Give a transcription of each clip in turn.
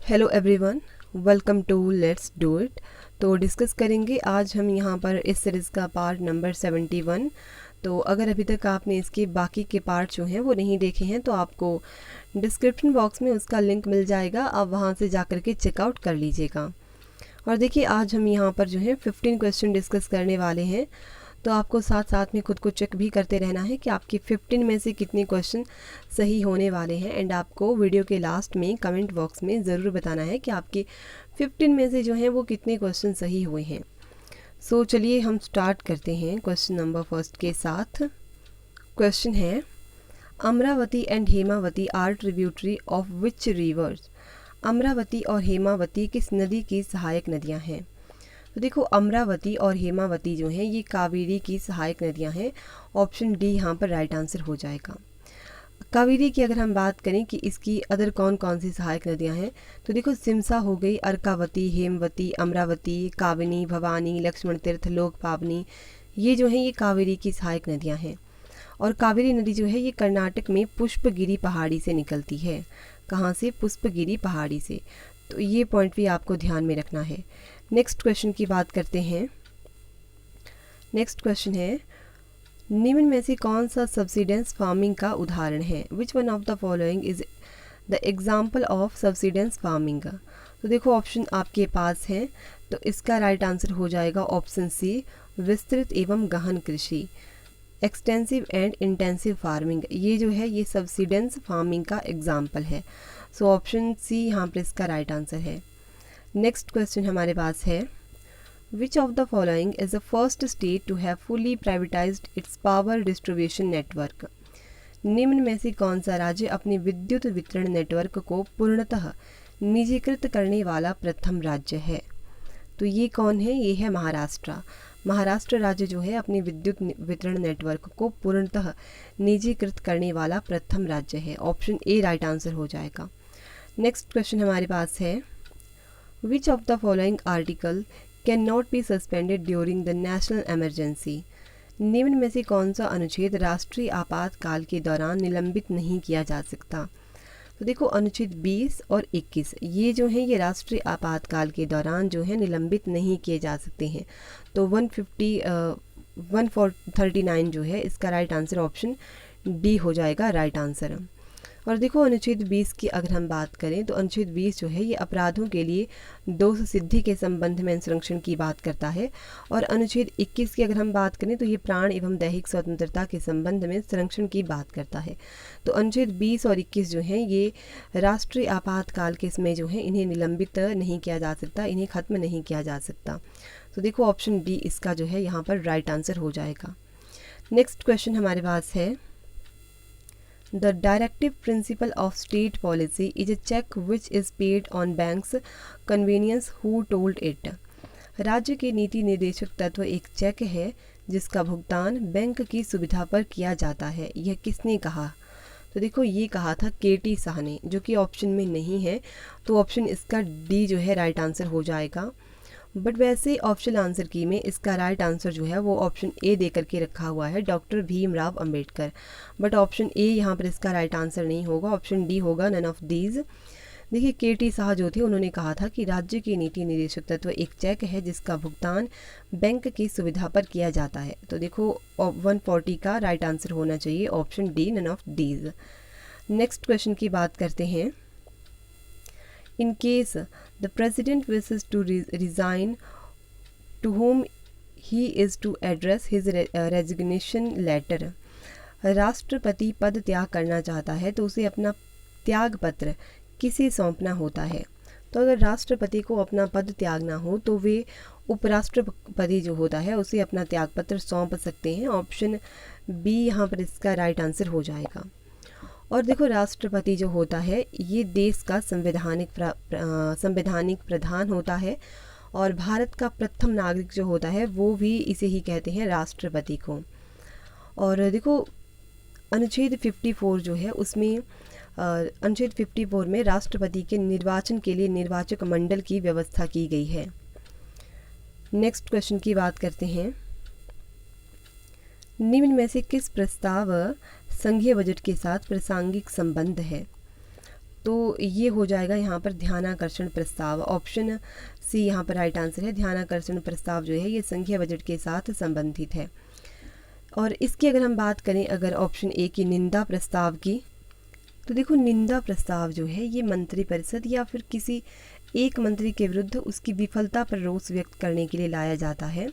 Hello everyone, welcome to let's do it. तो discuss करेंगे आज हम यहाँ पर इस सीरीज़ का पार्ट नंबर 71। तो अगर अभी तक आपने इसके बाकी के पार्ट जो हैं वो नहीं देखे हैं तो आपको डिस्क्रिप्शन बॉक्स में उसका लिंक मिल जाएगा, आप वहाँ से जाकर के चेकआउट कर लीजिएगा। और देखिए आज हम यहाँ पर जो है 15 क्वेश्चन डिस्कस करने वाले हैं, तो आपको साथ साथ में खुद को चेक भी करते रहना है कि आपके 15 में से कितने क्वेश्चन सही होने वाले हैं। एंड आपको वीडियो के लास्ट में कमेंट बॉक्स में ज़रूर बताना है कि आपके 15 में से जो हैं वो कितने क्वेश्चन सही हुए हैं। सो चलिए हम स्टार्ट करते हैं क्वेश्चन नंबर फर्स्ट के साथ। क्वेश्चन है, Amaravati and Hemavati are tributary of which rivers. Amaravati और हेमावती किस नदी की सहायक नदियाँ हैं? तो देखो अमरावती और हेमावती जो हैं ये कावेरी की सहायक नदियां हैं। ऑप्शन डी यहाँ पर राइट आंसर हो जाएगा। कावेरी की अगर हम बात करें कि इसकी अदर कौन कौन सी सहायक नदियां हैं, तो देखो सिमसा हो गई, अर्कावती, हेमवती, अमरावती, काबिनी, भवानी, लक्ष्मण तीर्थ, लोक पावनी, ये जो है ये कावेरी की सहायक नदियाँ हैं। और कावेरी नदी जो है ये कर्नाटक में पुष्पगिरी पहाड़ी से निकलती है। कहाँ से? पुष्पगिरी पहाड़ी से। तो ये पॉइंट भी आपको ध्यान में रखना है। नेक्स्ट क्वेश्चन की बात करते हैं। नेक्स्ट क्वेश्चन है, निम्न में से कौन सा सब्सिडेंस फार्मिंग का उदाहरण है? Which one of the following is the example of subsidence farming? तो देखो ऑप्शन आपके पास है, तो इसका राइट आंसर हो जाएगा ऑप्शन सी, विस्तृत एवं गहन कृषि, एक्सटेंसिव एंड इंटेंसिव फार्मिंग। ये जो है ये सब्सिडेंस फार्मिंग का एग्जाम्पल है। सो ऑप्शन सी यहाँ पर इसका राइट आंसर है। नेक्स्ट क्वेश्चन हमारे पास है, which of the following is the first state to have fully privatised its power distribution network? निम्न में से कौन सा राज्य अपने विद्युत वितरण नेटवर्क को पूर्णतः निजीकृत करने वाला प्रथम राज्य है? तो ये कौन है? ये है महाराष्ट्र। महाराष्ट्र राज्य जो है अपने विद्युत वितरण नेटवर्क को पूर्णतः निजीकृत करने वाला प्रथम राज्य है। ऑप्शन ए राइट आंसर हो जाएगा। नेक्स्ट क्वेश्चन हमारे पास है, Which of the following article cannot be suspended during the national emergency? निम्न में से कौन सा अनुच्छेद राष्ट्रीय आपातकाल के दौरान निलंबित नहीं किया जा सकता? तो देखो अनुच्छेद 20 और 21 ये जो है ये राष्ट्रीय आपातकाल के दौरान जो है निलंबित नहीं किए जा सकते हैं। तो 139 जो है इसका राइट आंसर ऑप्शन डी हो जाएगा राइट आंसर। और देखो अनुच्छेद 20 की अगर हम बात करें तो अनुच्छेद 20 जो है ये अपराधों के लिए दोष सिद्धि के संबंध में संरक्षण की बात करता है। और अनुच्छेद 21 की अगर हम बात करें तो ये प्राण एवं दैहिक स्वतंत्रता के संबंध में संरक्षण की बात करता है। तो अनुच्छेद 20 और 21 जो है ये राष्ट्रीय आपातकाल के समय जो है इन्हें निलंबित नहीं किया जा सकता, इन्हें खत्म नहीं किया जा सकता। तो देखो ऑप्शन डी इसका जो है यहाँ पर राइट आंसर हो जाएगा। नेक्स्ट क्वेश्चन हमारे पास है, The directive principle of state policy is a check which is paid on bank's convenience. Who told it? राज्य के नीति निर्देशक तत्व एक चेक है जिसका भुगतान बैंक की सुविधा पर किया जाता है। यह किसने कहा? तो देखो ये कहा था केटी शाह ने, जो कि ऑप्शन में नहीं है। तो ऑप्शन इसका डी जो है राइट आंसर हो जाएगा। बट वैसे ऑप्शनल आंसर की में इसका राइट आंसर जो है वो ऑप्शन ए दे करके रखा हुआ है, doctor Bhimrao Ambedkar. But option A यहाँ पर इसका राइट आंसर नहीं होगा, ऑप्शन डी होगा, नन ऑफ दीज। देखिए केटी शाह जो थे उन्होंने कहा था कि राज्य की नीति निर्देशक तत्व एक चेक है जिसका भुगतान बैंक की सुविधा पर किया जाता है। तो देखो 140 का राइट आंसर होना चाहिए option D, none of these. Next question की बात करते हैं। In case the president wishes to resign, to whom he is to address his resignation letter? राष्ट्रपति पद त्याग करना चाहता है तो उसे अपना त्याग पत्र किसे सौंपना होता है? तो अगर राष्ट्रपति को अपना पद त्यागना हो तो वे उपराष्ट्रपति जो होता है उसे अपना त्याग पत्र सौंप सकते हैं। ऑप्शन बी यहाँ पर इसका राइट आंसर हो जाएगा। और देखो राष्ट्रपति जो होता है ये देश का संवैधानिक प्रधान होता है, और भारत का प्रथम नागरिक जो होता है वो भी इसे ही कहते हैं राष्ट्रपति को। और देखो अनुच्छेद 54 जो है उसमें अनुच्छेद 54 में राष्ट्रपति के निर्वाचन के लिए निर्वाचक मंडल की व्यवस्था की गई है। नेक्स्ट क्वेश्चन की बात करते हैं। निम्न में से किस प्रस्ताव संघीय बजट के साथ प्रासंगिक संबंध है? तो ये हो जाएगा यहाँ पर ध्यानाकर्षण प्रस्ताव। ऑप्शन सी यहाँ पर राइट आंसर है। ध्यानाकर्षण प्रस्ताव जो है ये संघीय बजट के साथ संबंधित है। और इसकी अगर हम बात करें अगर ऑप्शन ए की निंदा प्रस्ताव की, तो देखो निंदा प्रस्ताव जो है ये मंत्रिपरिषद या फिर किसी एक मंत्री के विरुद्ध उसकी विफलता पर रोष व्यक्त करने के लिए लाया जाता है।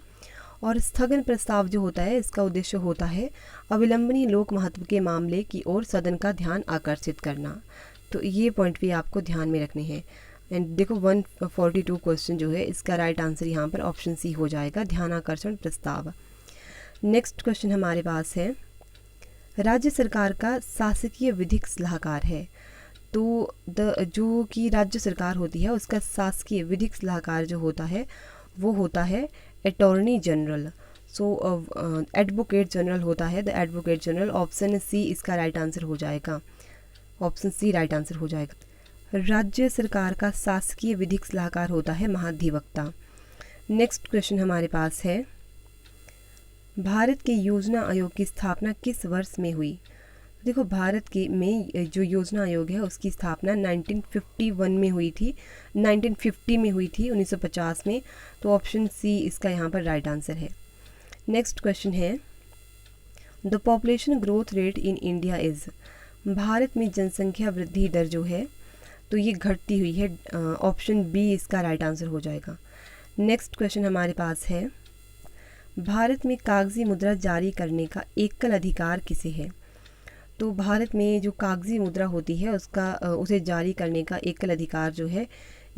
और स्थगन प्रस्ताव जो होता है इसका उद्देश्य होता है अविलंबनीय लोक महत्व के मामले की ओर सदन का ध्यान आकर्षित करना। तो ये पॉइंट भी आपको ध्यान में रखने हैं। एंड देखो 142 क्वेश्चन जो है इसका राइट आंसर यहाँ पर ऑप्शन सी हो जाएगा, ध्यानाकर्षण प्रस्ताव। नेक्स्ट क्वेश्चन हमारे पास है, राज्य सरकार का शासकीय विधिक सलाहकार है। तो जो कि राज्य सरकार होती है उसका शासकीय विधिक सलाहकार जो होता है वो होता है attorney general. So advocate general होता है, the advocate general. Option C इसका राइट आंसर हो जाएगा, ऑप्शन सी राइट आंसर हो जाएगा। राज्य सरकार का शासकीय विधिक सलाहकार होता है महाधिवक्ता। नेक्स्ट क्वेश्चन हमारे पास है, भारत के योजना आयोग की स्थापना किस वर्ष में हुई? देखो भारत के में जो योजना आयोग है उसकी स्थापना 1951 में हुई थी, 1950 में हुई थी, 1950 में। तो ऑप्शन सी इसका यहाँ पर राइट आंसर है। नेक्स्ट क्वेश्चन है, the population growth rate in India is. Bharat में जनसंख्या वृद्धि दर जो है तो ये घटती हुई है। ऑप्शन बी इसका राइट आंसर हो जाएगा। नेक्स्ट क्वेश्चन हमारे पास है, भारत में कागजी मुद्रा जारी करने का एकल अधिकार किसे है? तो भारत में जो कागजी मुद्रा होती है उसे जारी करने का एकल अधिकार जो है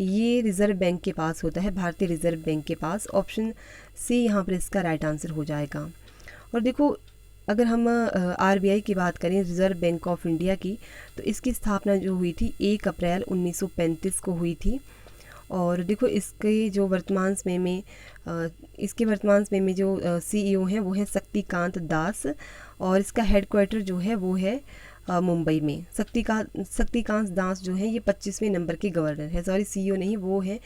ये रिज़र्व बैंक के पास होता है, भारतीय रिज़र्व बैंक के पास। ऑप्शन सी यहाँ पर इसका राइट आंसर हो जाएगा। और देखो अगर हम आरबीआई की बात करें, रिज़र्व बैंक ऑफ इंडिया की, तो इसकी स्थापना जो हुई थी 1 अप्रैल 1935 को हुई थी। और देखो इसके जो वर्तमान समय में जो सीईओ हैं वो हैं शक्तिकांत दास, और इसका हेडक्वार्टर जो है वो है मुंबई में। शक्तिकांत दास जो है ये 25वें नंबर के गवर्नर है, सॉरी सीईओ नहीं, वो है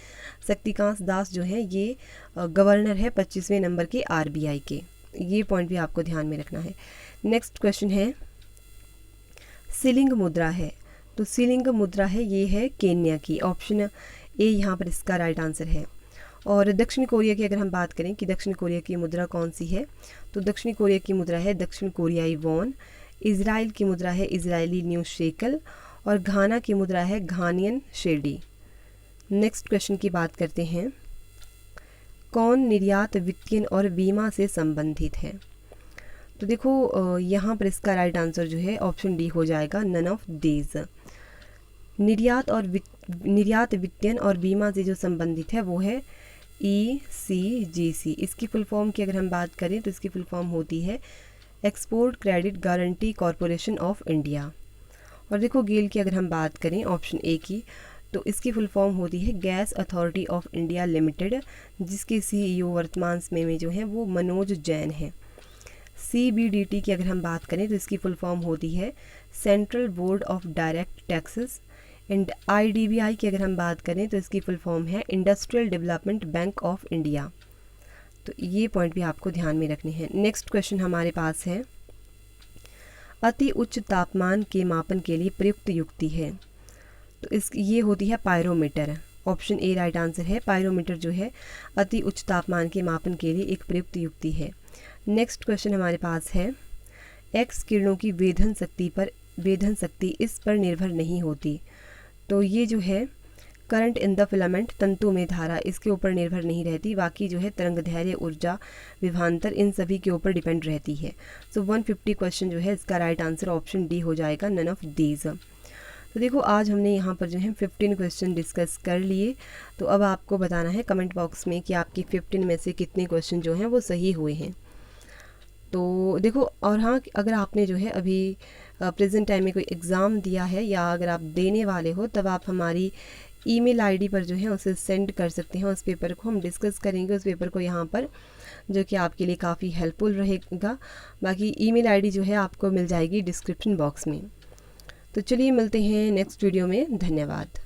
शक्तिकांत दास जो है ये गवर्नर है 25वें नंबर के आरबीआई के। ये पॉइंट भी आपको ध्यान में रखना है। नेक्स्ट क्वेश्चन है, शिलिंग मुद्रा है, तो शिलिंग मुद्रा है ये है केन्या की। ऑप्शन ए यहाँ पर इसका राइट आंसर है। और दक्षिण कोरिया की अगर हम बात करें कि दक्षिण कोरिया की मुद्रा कौन सी है, तो दक्षिण कोरिया की मुद्रा है दक्षिण कोरियाई वॉन। इजराइल की मुद्रा है इजरायली न्यू शेकल, और घाना की मुद्रा है घानियन शेडी। नेक्स्ट क्वेश्चन की बात करते हैं, कौन निर्यात, वित्तीयन और बीमा से संबंधित है? तो देखो यहाँ पर इसका राइट आंसर जो है ऑप्शन डी हो जाएगा, नन ऑफ दीज। निर्यात, वित्तीयन और बीमा से जो संबंधित है वो है ECGC। इसकी फुल फॉर्म की अगर हम बात करें तो इसकी फुल फॉर्म होती है export credit guarantee corporation of India. और देखो गेल की अगर हम बात करें ऑप्शन ए की, तो इसकी फुल फॉर्म होती है gas authority of India limited, जिसके CEO वर्तमान समय में जो है वो मनोज जैन है। CBDT की अगर हम बात करें तो इसकी फुल फॉर्म होती है central board of direct taxes. And IDBI की अगर हम बात करें तो इसकी फुल फॉर्म है industrial development bank of India. तो ये पॉइंट भी आपको ध्यान में रखने हैं। नेक्स्ट क्वेश्चन हमारे पास है, अति उच्च तापमान के मापन के लिए प्रयुक्त युक्ति है, तो ये होती है pyrometer. Option A right answer है। पायरोमीटर जो है अति उच्च तापमान के मापन के लिए एक प्रयुक्त युक्ति है। नेक्स्ट क्वेश्चन हमारे पास है, एक्स किरणों की वेधन शक्ति इस पर निर्भर नहीं होती, तो ये जो है करंट इन द फिलामेंट, तंतु में धारा, इसके ऊपर निर्भर नहीं रहती। बाकी जो है तरंगदैर्घ्य, ऊर्जा, विभवांतर, इन सभी के ऊपर डिपेंड रहती है। सो 150 क्वेश्चन जो है इसका राइट आंसर ऑप्शन डी हो जाएगा, नन ऑफ दीज। तो देखो आज हमने यहाँ पर जो है 15 क्वेश्चन डिस्कस कर लिए। तो अब आपको बताना है कमेंट बॉक्स में कि आपकी 15 में से कितने क्वेश्चन जो हैं वो सही हुए हैं। तो देखो, और हाँ, अगर आपने जो है अभी प्रेजेंट टाइम में कोई एग्ज़ाम दिया है या अगर आप देने वाले हो, तब आप हमारी ईमेल आईडी पर जो है उसे सेंड कर सकते हैं। उस पेपर को हम डिस्कस करेंगे, उस पेपर को यहाँ पर, जो कि आपके लिए काफ़ी हेल्पफुल रहेगा। बाकी ईमेल आईडी जो है आपको मिल जाएगी डिस्क्रिप्शन बॉक्स में। तो चलिए मिलते हैं नेक्स्ट वीडियो में। धन्यवाद।